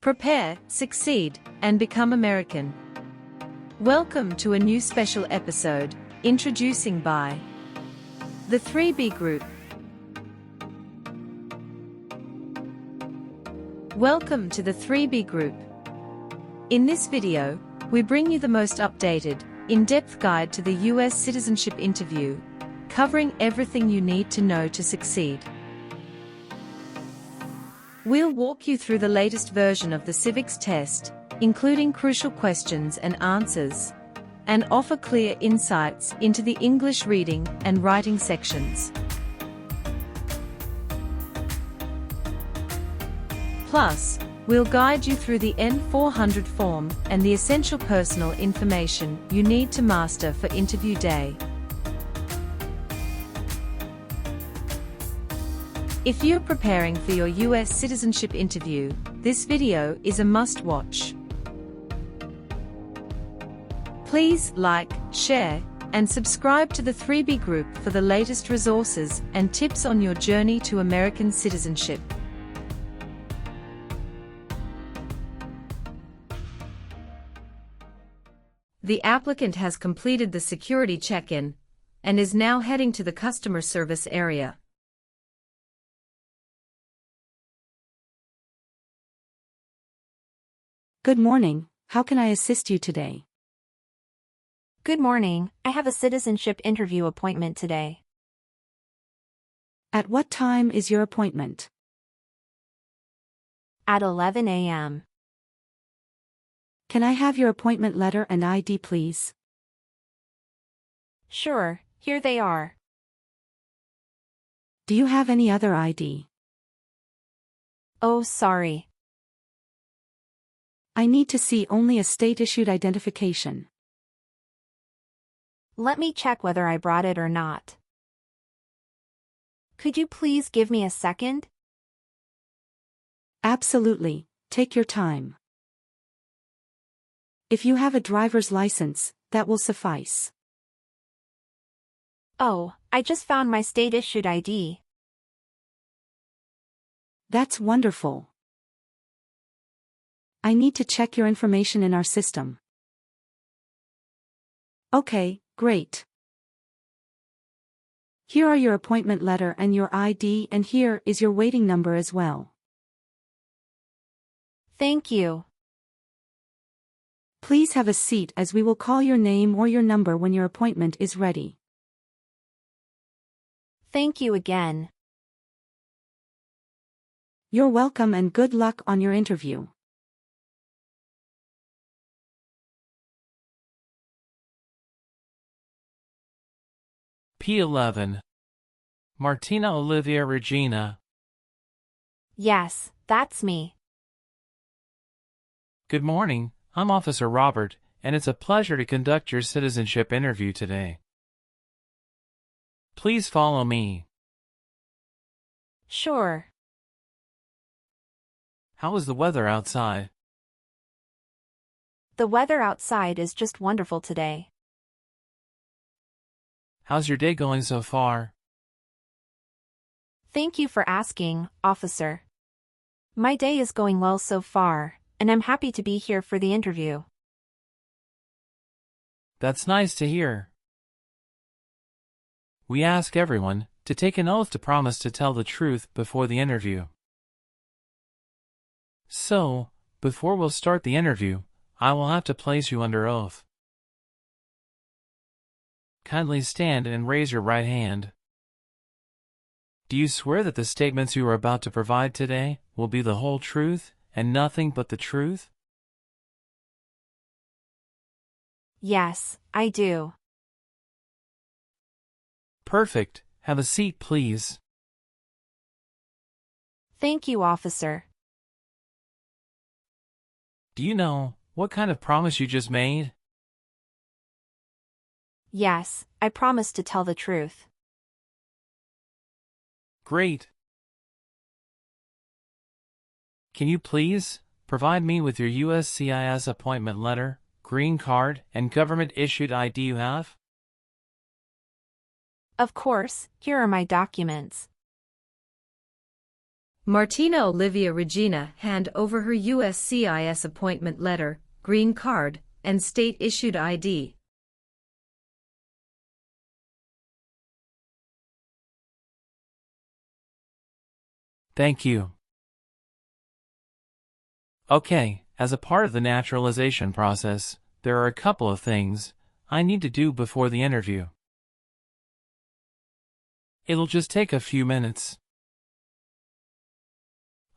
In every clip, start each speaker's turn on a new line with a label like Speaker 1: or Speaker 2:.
Speaker 1: Prepare, succeed, and become American. Welcome to a new special episode, introducing by the 3B Group. Welcome to the 3B Group. In this video, we bring you the most updated, in-depth guide to the US citizenship interview, covering everything you need to know to succeed. We'll walk you through the latest version of the civics test, including crucial questions and answers, and offer clear insights into the English reading and writing sections. Plus, we'll guide you through the N-400 form and the essential personal information you need to master for interview day. If you're preparing for your US citizenship interview, this video is a must-watch. Please like, share, and subscribe to the 3B Group for the latest resources and tips on your journey to American citizenship. The applicant has completed the security check-in and is now heading to the customer service area.
Speaker 2: Good morning. How can I assist you today?
Speaker 3: Good morning. I have a citizenship interview appointment today.
Speaker 2: At what time is your appointment?
Speaker 3: At 11 a.m.
Speaker 2: Can I have your appointment letter and ID, please?
Speaker 3: Sure, here they are.
Speaker 2: Do you have any other ID?
Speaker 3: Oh, sorry.
Speaker 2: I need to see only a state-issued identification.
Speaker 3: Let me check whether I brought it or not. Could you please give me a second?
Speaker 2: Absolutely. Take your time. If you have a driver's license, that will suffice.
Speaker 3: Oh, I just found my state-issued ID.
Speaker 2: That's wonderful. I need to check your information in our system. Okay, great. Here are your appointment letter and your ID, and here is your waiting number as well.
Speaker 3: Thank you.
Speaker 2: Please have a seat as we will call your name or your number when your appointment is ready.
Speaker 3: Thank you again.
Speaker 2: You're welcome and good luck on your interview.
Speaker 4: P11. Martina Olivia Regina.
Speaker 3: Yes, that's me.
Speaker 4: Good morning, I'm Officer Robert, and it's a pleasure to conduct your citizenship interview today. Please follow me.
Speaker 3: Sure.
Speaker 4: How is the weather outside?
Speaker 3: The weather outside is just wonderful today.
Speaker 4: How's your day going so far?
Speaker 3: Thank you for asking, officer. My day is going well so far, and I'm happy to be here for the interview.
Speaker 4: That's nice to hear. We ask everyone to take an oath to promise to tell the truth before the interview. So, before we'll start the interview, I will have to place you under oath. Kindly stand and raise your right hand. Do you swear that the statements you are about to provide today will be the whole truth and nothing but the truth?
Speaker 3: Yes, I do.
Speaker 4: Perfect. Have a seat, please.
Speaker 3: Thank you, officer.
Speaker 4: Do you know what kind of promise you just made?
Speaker 3: Yes, I promise to tell the truth.
Speaker 4: Great. Can you please provide me with your USCIS appointment letter, green card, and government-issued ID you have?
Speaker 3: Of course, here are my documents.
Speaker 1: Martina Olivia Regina hand over her USCIS appointment letter, green card, and state-issued ID.
Speaker 4: Thank you. Okay, as a part of the naturalization process, there are a couple of things I need to do before the interview. It'll just take a few minutes.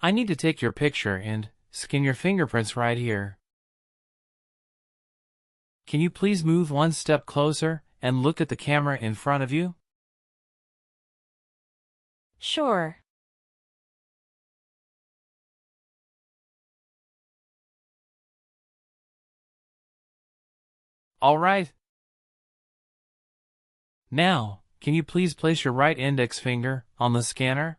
Speaker 4: I need to take your picture and scan your fingerprints right here. Can you please move one step closer and look at the camera in front of you?
Speaker 3: Sure.
Speaker 4: All right. Now, can you please place your right index finger on the scanner?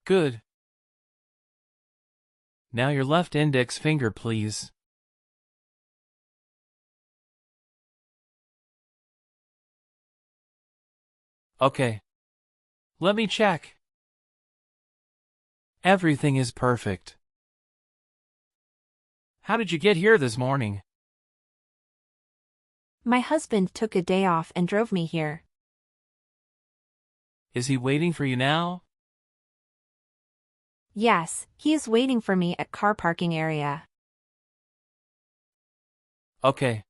Speaker 4: Good. Now your left index finger, please. Okay. Let me check. Everything is perfect. How did you get here this morning?
Speaker 3: My husband took a day off and drove me here.
Speaker 4: Is he waiting for you now?
Speaker 3: Yes, he is waiting for me at car parking area.
Speaker 4: Okay.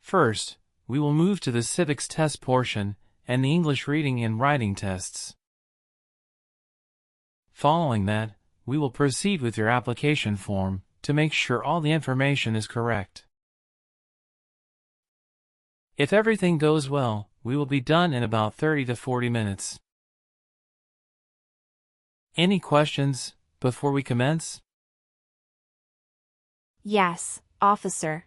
Speaker 4: First, we will move to the civics test portion and the English reading and writing tests. Following that, we will proceed with your application form to make sure all the information is correct. If everything goes well, we will be done in about 30 to 40 minutes. Any questions before we commence?
Speaker 3: Yes, officer.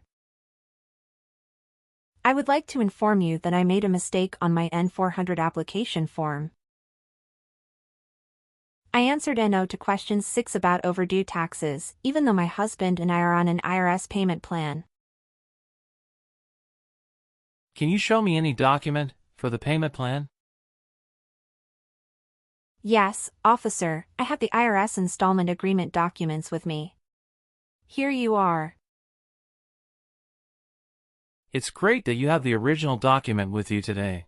Speaker 3: I would like to inform you that I made a mistake on my N-400 application form. I answered no to question 6 about overdue taxes, even though my husband and I are on an IRS payment plan.
Speaker 4: Can you show me any document for the payment plan?
Speaker 3: Yes, officer, I have the IRS installment agreement documents with me. Here you are.
Speaker 4: It's great that you have the original document with you today.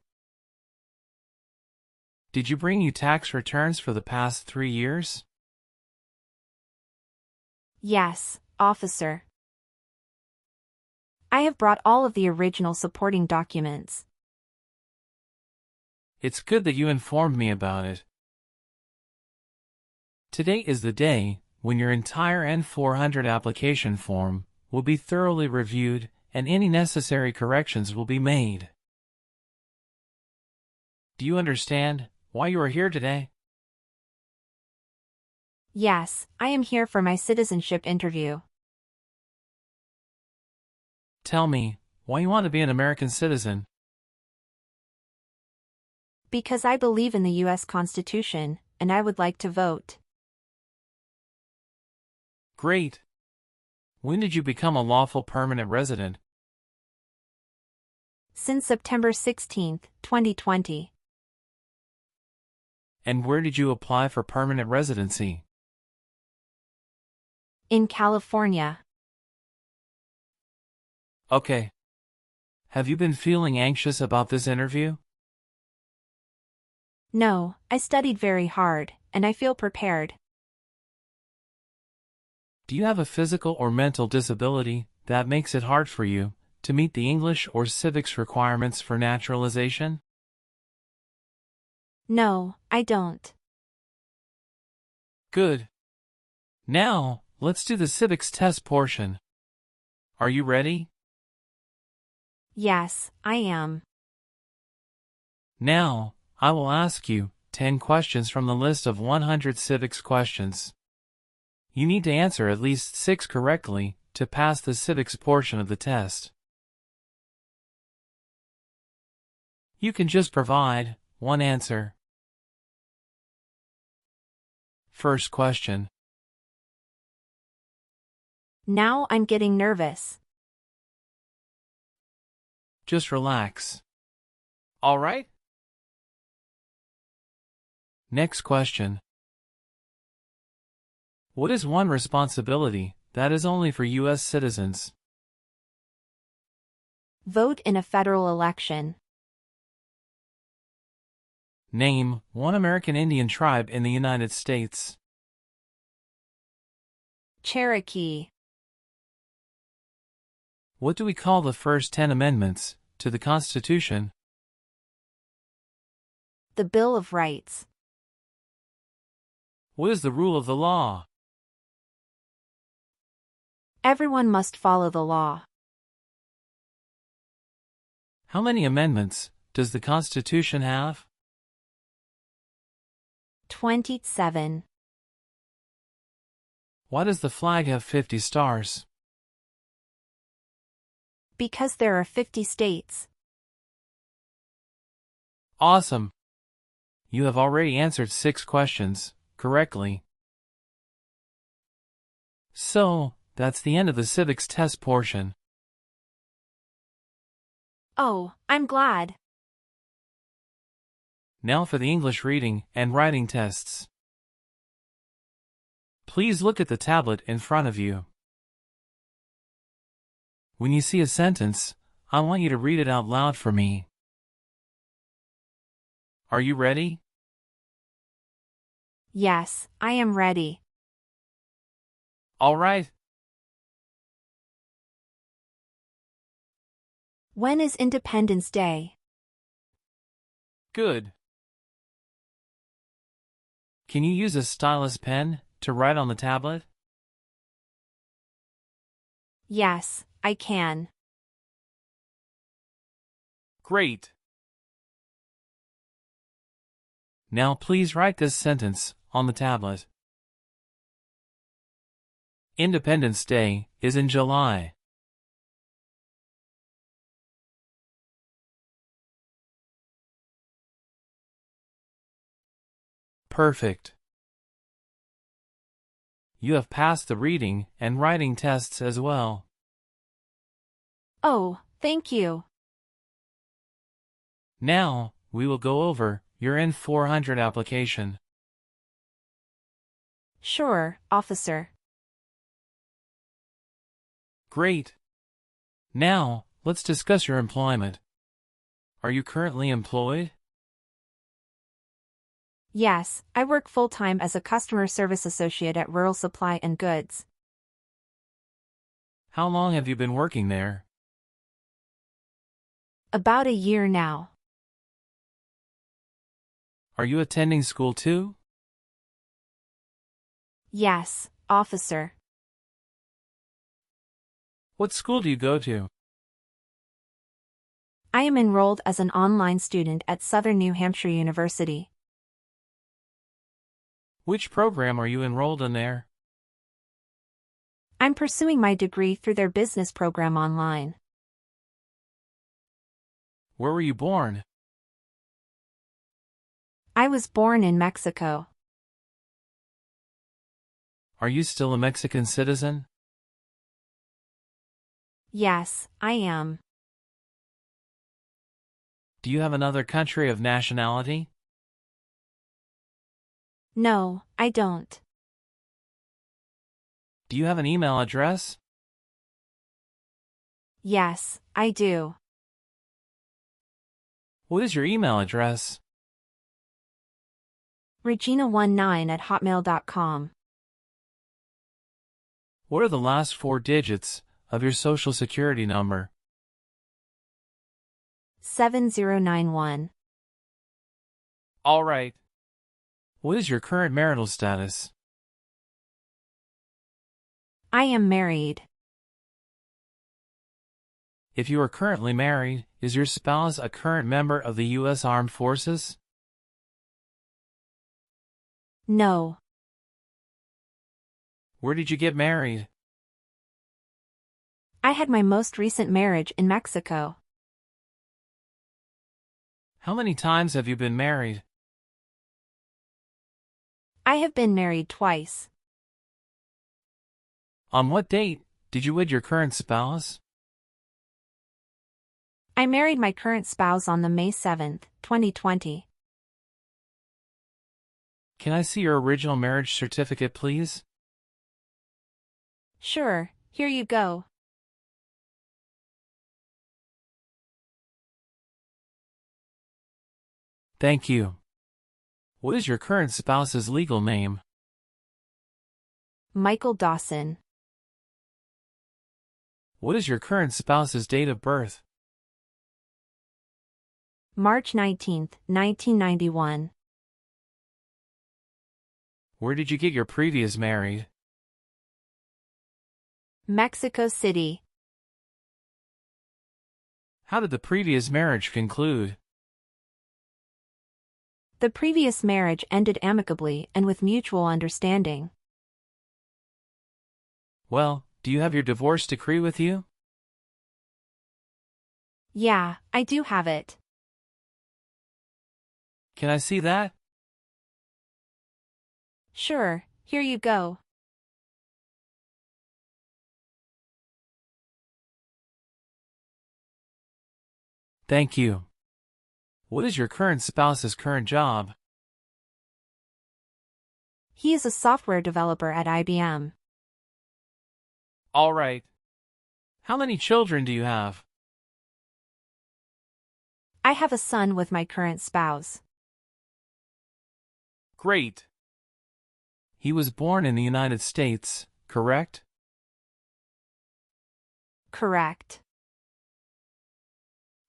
Speaker 4: Did you bring you tax returns for the past 3 years?
Speaker 3: Yes, officer. I have brought all of the original supporting documents.
Speaker 4: It's good that you informed me about it. Today is the day when your entire N-400 application form will be thoroughly reviewed and any necessary corrections will be made. Do you understand why you are here today?
Speaker 3: Yes, I am here for my citizenship interview.
Speaker 4: Tell me why you want to be an American citizen.
Speaker 3: Because I believe in the U.S. Constitution, and I would like to vote.
Speaker 4: Great. When did you become a lawful permanent resident?
Speaker 3: Since September 16, 2020.
Speaker 4: And where did you apply for permanent residency?
Speaker 3: In California.
Speaker 4: Okay. Have you been feeling anxious about this interview?
Speaker 3: No, I studied very hard, and I feel prepared.
Speaker 4: Do you have a physical or mental disability that makes it hard for you to meet the English or civics requirements for naturalization?
Speaker 3: No, I don't.
Speaker 4: Good. Now, let's do the civics test portion. Are you ready?
Speaker 3: Yes, I am.
Speaker 4: Now, I will ask you 10 questions from the list of 100 civics questions. You need to answer at least 6 correctly to pass the civics portion of the test. You can just provide one answer. First question.
Speaker 3: Now I'm getting nervous.
Speaker 4: Just relax. All right? Next question. What is one responsibility that is only for U.S. citizens?
Speaker 3: Vote in a federal election.
Speaker 4: Name one American Indian tribe in the United States.
Speaker 3: Cherokee.
Speaker 4: What do we call the first 10 amendments to the Constitution?
Speaker 3: The Bill of Rights.
Speaker 4: What is the rule of the law?
Speaker 3: Everyone must follow the law.
Speaker 4: How many amendments does the Constitution have?
Speaker 3: 27.
Speaker 4: Why does the flag have 50 stars?
Speaker 3: Because there are 50 states.
Speaker 4: Awesome! You have already answered 6 questions correctly. So, that's the end of the civics test portion.
Speaker 3: Oh, I'm glad.
Speaker 4: Now for the English reading and writing tests. Please look at the tablet in front of you. When you see a sentence, I want you to read it out loud for me. Are you ready?
Speaker 3: Yes, I am ready.
Speaker 4: All right.
Speaker 3: When is Independence Day?
Speaker 4: Good. Can you use a stylus pen to write on the tablet?
Speaker 3: Yes, I can.
Speaker 4: Great. Now please write this sentence on the tablet. Independence Day is in July. Perfect. You have passed the reading and writing tests as well.
Speaker 3: Oh, thank you.
Speaker 4: Now, we will go over your N-400 application.
Speaker 3: Sure, officer.
Speaker 4: Great. Now, let's discuss your employment. Are you currently employed?
Speaker 3: Yes, I work full-time as a customer service associate at Rural Supply and Goods.
Speaker 4: How long have you been working there?
Speaker 3: About a year now.
Speaker 4: Are you attending school too?
Speaker 3: Yes, officer.
Speaker 4: What school do you go to?
Speaker 3: I am enrolled as an online student at Southern New Hampshire University.
Speaker 4: Which program are you enrolled in there?
Speaker 3: I'm pursuing my degree through their business program online.
Speaker 4: Where were you born?
Speaker 3: I was born in Mexico.
Speaker 4: Are you still a Mexican citizen?
Speaker 3: Yes, I am.
Speaker 4: Do you have another country of nationality?
Speaker 3: No, I don't.
Speaker 4: Do you have an email address?
Speaker 3: Yes, I do.
Speaker 4: What is your email address?
Speaker 3: Regina19@hotmail.com.
Speaker 4: What are the last 4 digits of your social security number?
Speaker 3: 7091.
Speaker 4: All right. What is your current marital status?
Speaker 3: I am married.
Speaker 4: If you are currently married, is your spouse a current member of the U.S. Armed Forces?
Speaker 3: No.
Speaker 4: Where did you get married?
Speaker 3: I had my most recent marriage in Mexico.
Speaker 4: How many times have you been married?
Speaker 3: I have been married twice.
Speaker 4: On what date did you wed your current spouse?
Speaker 3: I married my current spouse on the May 7th, 2020.
Speaker 4: Can I see your original marriage certificate, please?
Speaker 3: Sure, here you go.
Speaker 4: Thank you. What is your current spouse's legal name?
Speaker 3: Michael Dawson.
Speaker 4: What is your current spouse's date of birth?
Speaker 3: March 19th, 1991.
Speaker 4: Where did you get your previous married?
Speaker 3: Mexico City.
Speaker 4: How did the previous marriage conclude?
Speaker 3: The previous marriage ended amicably and with mutual understanding.
Speaker 4: Well, do you have your divorce decree with you?
Speaker 3: Yeah, I do have it.
Speaker 4: Can I see that?
Speaker 3: Sure, here you go.
Speaker 4: Thank you. What is your current spouse's current job?
Speaker 3: He is a software developer at IBM.
Speaker 4: All right. How many children do you have?
Speaker 3: I have a son with my current spouse.
Speaker 4: Great. He was born in the United States, correct?
Speaker 3: Correct.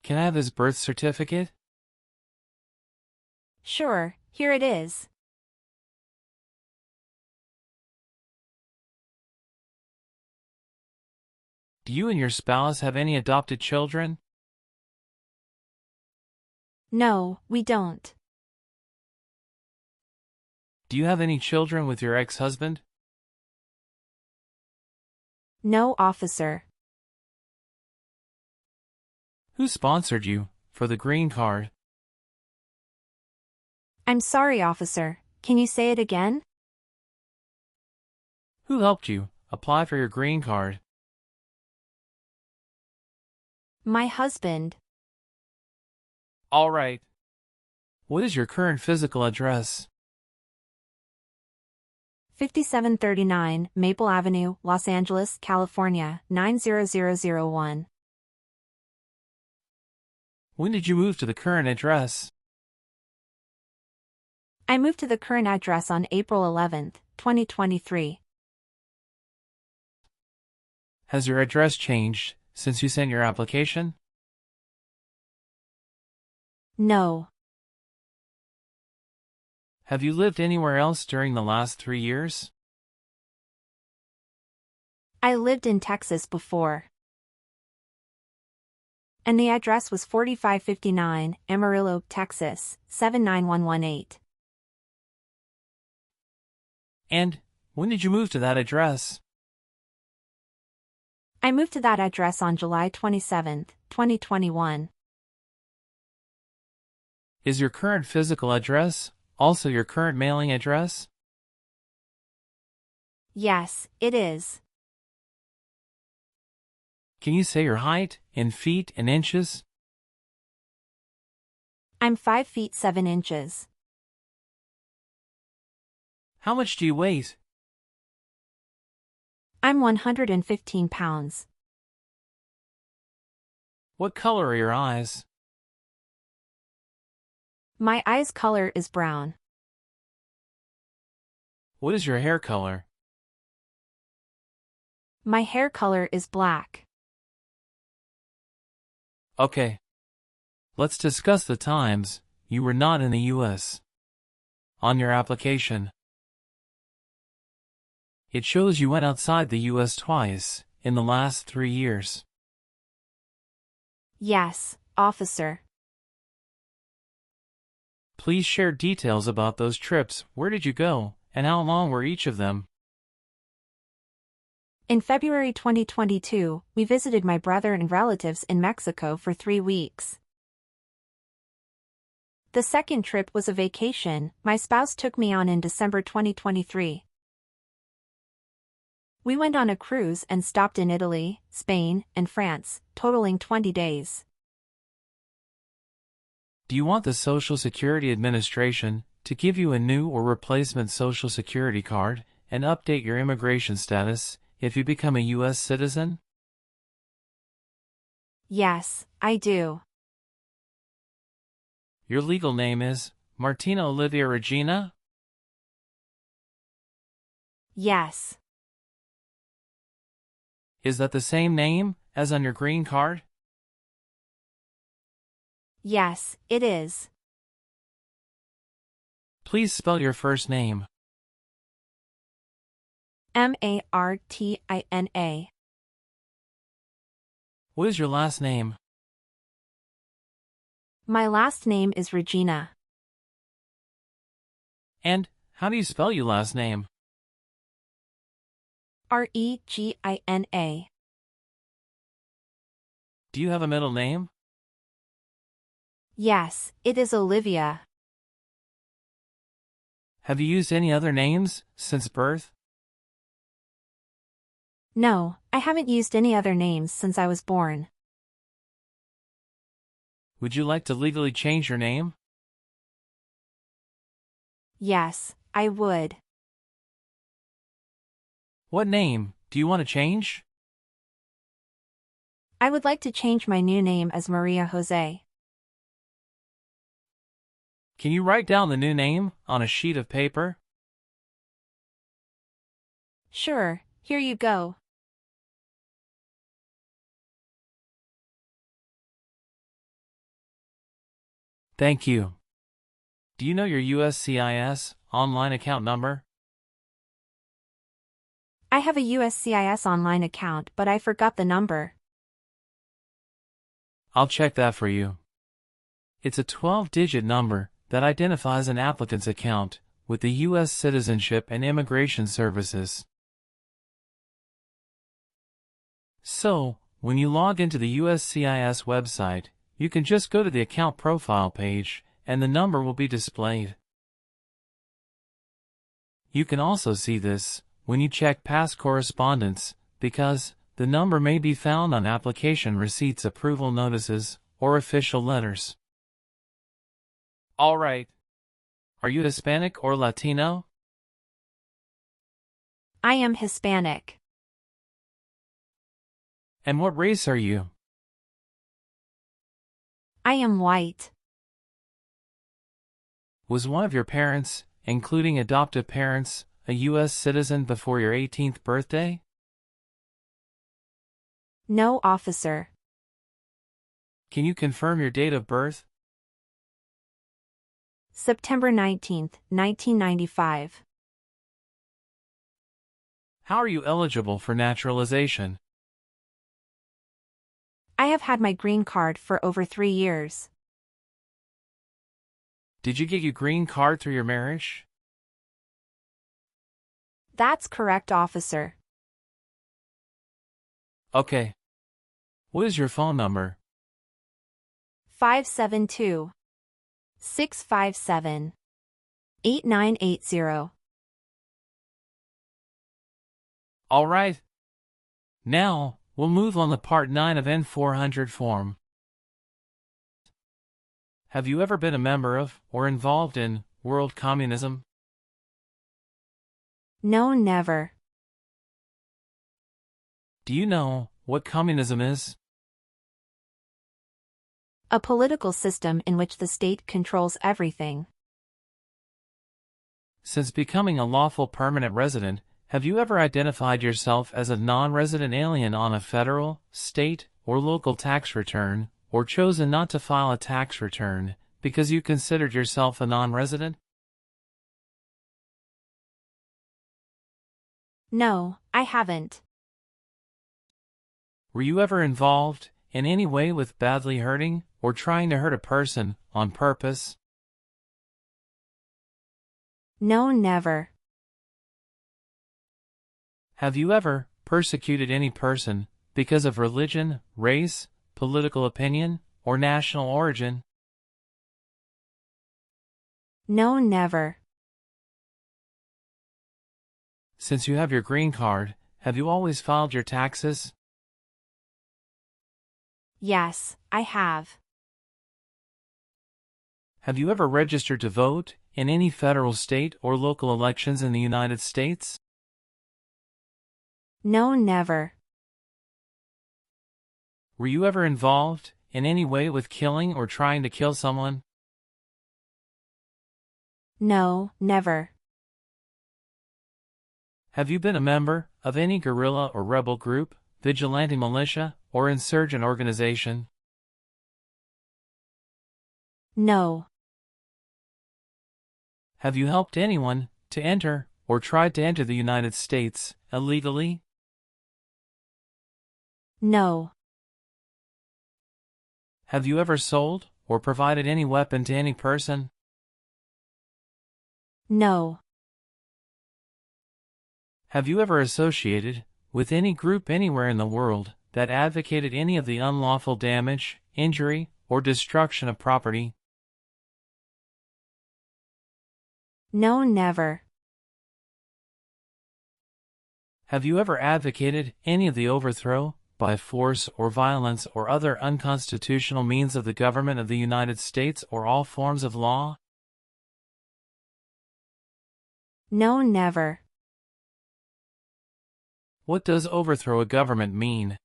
Speaker 4: Can I have his birth certificate?
Speaker 3: Sure, here it is.
Speaker 4: Do you and your spouse have any adopted children?
Speaker 3: No, we don't.
Speaker 4: Do you have any children with your ex-husband?
Speaker 3: No, officer.
Speaker 4: Who sponsored you for the green card?
Speaker 3: I'm sorry, officer. Can you say it again?
Speaker 4: Who helped you apply for your green card?
Speaker 3: My husband.
Speaker 4: All right. What is your current physical address?
Speaker 3: 5739 Maple Avenue, Los Angeles, California, 90001.
Speaker 4: When did you move to the current address?
Speaker 3: I moved to the current address on April 11th, 2023.
Speaker 4: Has your address changed since you sent your application?
Speaker 3: No.
Speaker 4: Have you lived anywhere else during the last 3 years?
Speaker 3: I lived in Texas before. And the address was 4559 Amarillo, Texas, 79118.
Speaker 4: And when did you move to that address?
Speaker 3: I moved to that address on July 27th, 2021.
Speaker 4: Is your current physical address also your current mailing address?
Speaker 3: Yes, it is.
Speaker 4: Can you say your height in feet and inches?
Speaker 3: I'm 5 feet 7 inches.
Speaker 4: How much do you weigh?
Speaker 3: I'm 115 pounds.
Speaker 4: What color are your eyes?
Speaker 3: My eyes color is brown.
Speaker 4: What is your hair color?
Speaker 3: My hair color is black.
Speaker 4: Okay. Let's discuss the times you were not in the U.S. on your application. It shows you went outside the U.S. twice in the last 3 years.
Speaker 3: Yes, officer.
Speaker 4: Please share details about those trips. Where did you go, and how long were each of them?
Speaker 3: In February 2022, we visited my brother and relatives in Mexico for 3 weeks. The second trip was a vacation my spouse took me on in December 2023. We went on a cruise and stopped in Italy, Spain, and France, totaling 20 days.
Speaker 4: Do you want the Social Security Administration to give you a new or replacement Social Security card and update your immigration status if you become a U.S. citizen?
Speaker 3: Yes, I do.
Speaker 4: Your legal name is Martina Olivia Regina?
Speaker 3: Yes.
Speaker 4: Is that the same name as on your green card?
Speaker 3: Yes, it is.
Speaker 4: Please spell your first name.
Speaker 3: Martina.
Speaker 4: What is your last name?
Speaker 3: My last name is Regina.
Speaker 4: And how do you spell your last name?
Speaker 3: Regina.
Speaker 4: Do you have a middle name?
Speaker 3: Yes, it is Olivia.
Speaker 4: Have you used any other names since birth?
Speaker 3: No, I haven't used any other names since I was born.
Speaker 4: Would you like to legally change your name?
Speaker 3: Yes, I would.
Speaker 4: What name do you want to change?
Speaker 3: I would like to change my new name as Maria Jose.
Speaker 4: Can you write down the new name on a sheet of paper?
Speaker 3: Sure, here you go.
Speaker 4: Thank you. Do you know your USCIS online account number?
Speaker 3: I have a USCIS online account, but I forgot the number.
Speaker 4: I'll check that for you. It's a 12-digit number that identifies an applicant's account with the U.S. Citizenship and Immigration Services. So, when you log into the USCIS website, you can just go to the account profile page and the number will be displayed. You can also see this when you check past correspondence because the number may be found on application receipts, approval notices, or official letters. All right. Are you Hispanic or Latino?
Speaker 3: I am Hispanic.
Speaker 4: And what race are you?
Speaker 3: I am white.
Speaker 4: Was one of your parents, including adoptive parents, a U.S. citizen before your 18th birthday?
Speaker 3: No, officer.
Speaker 4: Can you confirm your date of birth?
Speaker 3: September 19th, 1995.
Speaker 4: How are you eligible for naturalization?
Speaker 3: I have had my green card for over 3 years.
Speaker 4: Did you get your green card through your marriage?
Speaker 3: That's correct, officer.
Speaker 4: Okay. What is your phone number?
Speaker 3: 572-657-8980.
Speaker 4: All right. Now, we'll move on to Part 9 of N-400 form. Have you ever been a member of or involved in world communism?
Speaker 3: No, never.
Speaker 4: Do you know what communism is?
Speaker 3: A political system in which the state controls everything.
Speaker 4: Since becoming a lawful permanent resident, have you ever identified yourself as a non-resident alien on a federal, state, or local tax return, or chosen not to file a tax return because you considered yourself a non-resident?
Speaker 3: No, I haven't.
Speaker 4: Were you ever involved in any way with badly hurting or trying to hurt a person on purpose?
Speaker 3: No, never.
Speaker 4: Have you ever persecuted any person because of religion, race, political opinion, or national origin?
Speaker 3: No, never.
Speaker 4: Since you have your green card, have you always filed your taxes?
Speaker 3: Yes, I have.
Speaker 4: Have you ever registered to vote in any federal, state, or local elections in the United States?
Speaker 3: No, never.
Speaker 4: Were you ever involved in any way with killing or trying to kill someone?
Speaker 3: No, never.
Speaker 4: Have you been a member of any guerrilla or rebel group, vigilante militia, or insurgent organization?
Speaker 3: No.
Speaker 4: Have you helped anyone to enter or tried to enter the United States illegally?
Speaker 3: No.
Speaker 4: Have you ever sold or provided any weapon to any person?
Speaker 3: No.
Speaker 4: Have you ever associated with any group anywhere in the world that advocated any of the unlawful damage, injury, or destruction of property?
Speaker 3: No, never.
Speaker 4: Have you ever advocated any of the overthrow, by force or violence or other unconstitutional means of the government of the United States or all forms of law?
Speaker 3: No, never.
Speaker 4: What does overthrow a government mean?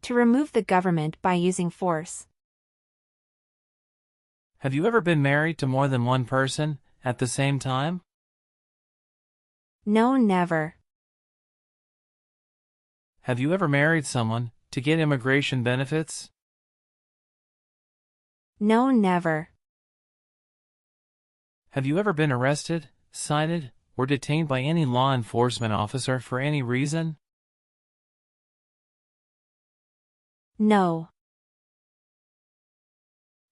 Speaker 3: To remove the government by using force.
Speaker 4: Have you ever been married to more than one person at the same time?
Speaker 3: No, never.
Speaker 4: Have you ever married someone to get immigration benefits?
Speaker 3: No, never.
Speaker 4: Have you ever been arrested, cited, or detained by any law enforcement officer for any reason?
Speaker 3: No.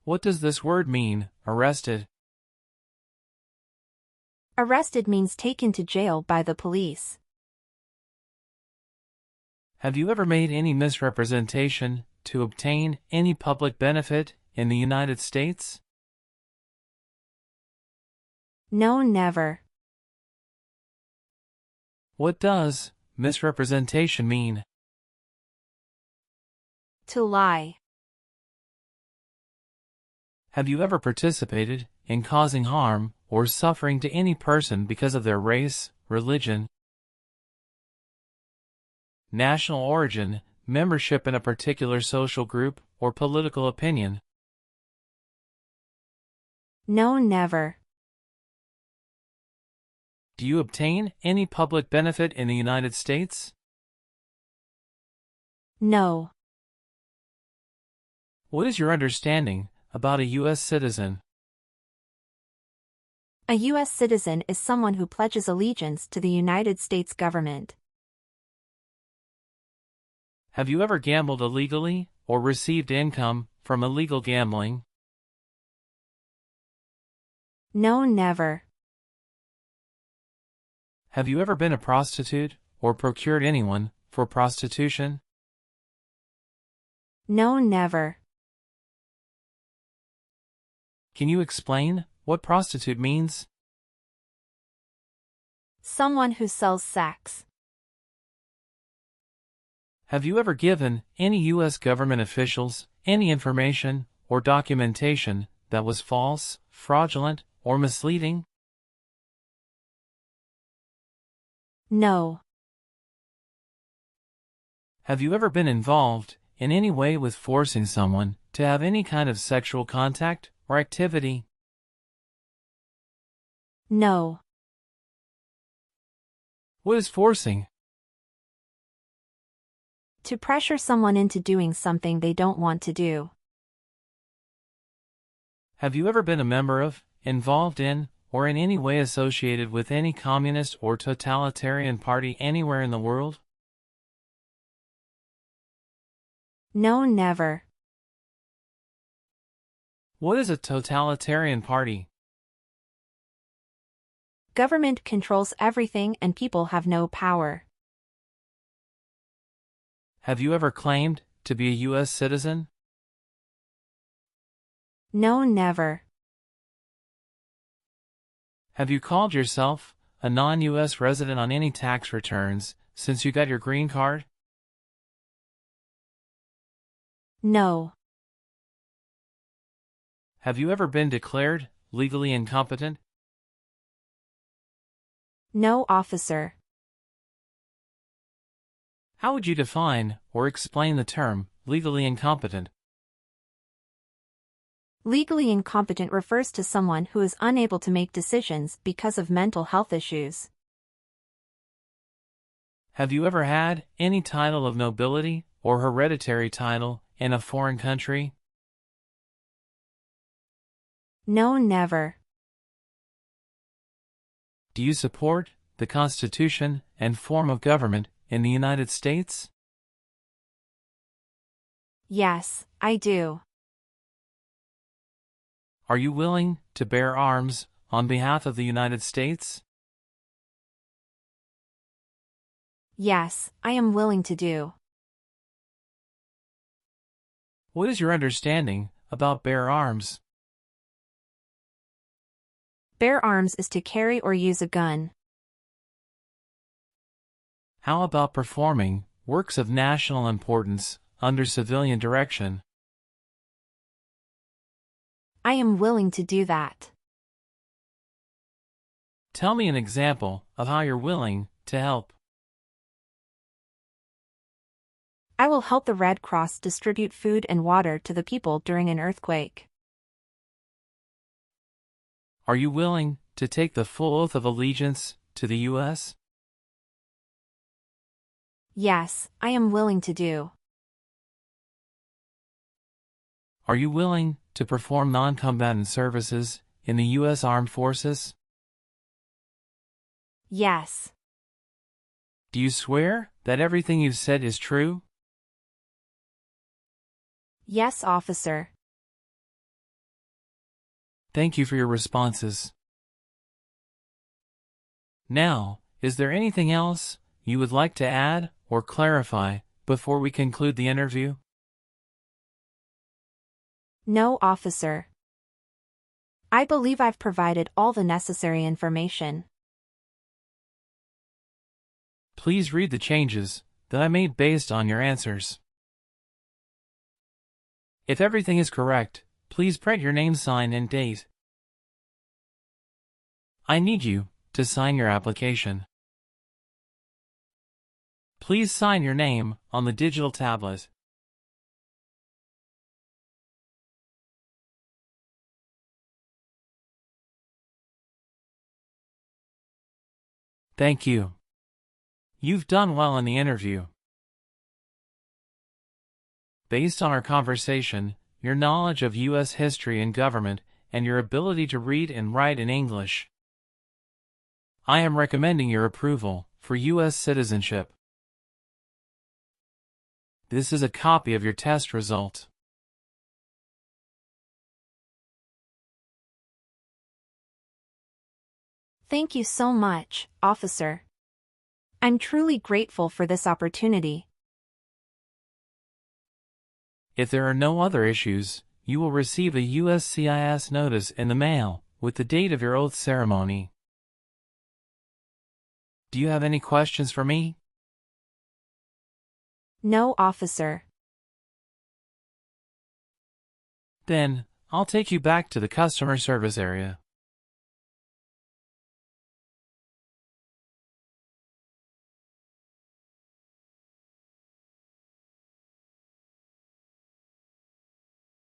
Speaker 4: What does this word mean, arrested?
Speaker 3: Arrested means taken to jail by the police.
Speaker 4: Have you ever made any misrepresentation to obtain any public benefit in the United States?
Speaker 3: No, never.
Speaker 4: What does misrepresentation mean?
Speaker 3: To lie.
Speaker 4: Have you ever participated in causing harm or suffering to any person because of their race, religion, national origin, membership in a particular social group, or political opinion?
Speaker 3: No, never.
Speaker 4: Do you obtain any public benefit in the United States?
Speaker 3: No.
Speaker 4: What is your understanding about a U.S. citizen?
Speaker 3: A U.S. citizen is someone who pledges allegiance to the United States government.
Speaker 4: Have you ever gambled illegally or received income from illegal gambling?
Speaker 3: No, never.
Speaker 4: Have you ever been a prostitute or procured anyone for prostitution?
Speaker 3: No, never.
Speaker 4: Can you explain what prostitute means?
Speaker 3: Someone who sells sex.
Speaker 4: Have you ever given any U.S. government officials any information or documentation that was false, fraudulent, or misleading?
Speaker 3: No.
Speaker 4: Have you ever been involved in any way with forcing someone to have any kind of sexual contact or activity?
Speaker 3: No.
Speaker 4: What is forcing?
Speaker 3: To pressure someone into doing something they don't want to do.
Speaker 4: Have you ever been a member of, involved in, or in any way associated with any communist or totalitarian party anywhere in the world?
Speaker 3: No, never.
Speaker 4: What is a totalitarian party?
Speaker 3: Government controls everything and people have no power.
Speaker 4: Have you ever claimed to be a U.S. citizen?
Speaker 3: No, never.
Speaker 4: Have you called yourself a non-U.S. resident on any tax returns since you got your green card?
Speaker 3: No.
Speaker 4: Have you ever been declared legally incompetent?
Speaker 3: No, officer.
Speaker 4: How would you define or explain the term legally incompetent?
Speaker 3: Legally incompetent refers to someone who is unable to make decisions because of mental health issues.
Speaker 4: Have you ever had any title of nobility or hereditary title in a foreign country?
Speaker 3: No, never.
Speaker 4: Do you support the Constitution and form of government in the United States?
Speaker 3: Yes, I do.
Speaker 4: Are you willing to bear arms on behalf of the United States?
Speaker 3: Yes, I am willing to do.
Speaker 4: What is your understanding about bear arms?
Speaker 3: Bear arms is to carry or use a gun.
Speaker 4: How about performing works of national importance under civilian direction?
Speaker 3: I am willing to do that.
Speaker 4: Tell me an example of how you're willing to help.
Speaker 3: I will help the Red Cross distribute food and water to the people during an earthquake.
Speaker 4: Are you willing to take the full oath of allegiance to the U.S.?
Speaker 3: Yes, I am willing to do.
Speaker 4: Are you willing to perform non-combatant services in the U.S. Armed Forces?
Speaker 3: Yes.
Speaker 4: Do you swear that everything you've said is true?
Speaker 3: Yes, officer.
Speaker 4: Thank you for your responses. Now, is there anything else you would like to add or clarify before we conclude the interview?
Speaker 3: No, officer. I believe I've provided all the necessary information.
Speaker 4: Please read the changes that I made based on your answers. If everything is correct, please print your name, sign, and date. I need you to sign your application. Please sign your name on the digital tablet. Thank you. You've done well in the interview. Based on our conversation, your knowledge of U.S. history and government, and your ability to read and write in English, I am recommending your approval for U.S. citizenship. This is a copy of your test result.
Speaker 3: Thank you so much, officer. I'm truly grateful for this opportunity.
Speaker 4: If there are no other issues, you will receive a USCIS notice in the mail with the date of your oath ceremony. Do you have any questions for me?
Speaker 3: No, officer.
Speaker 4: Then, I'll take you back to the customer service area.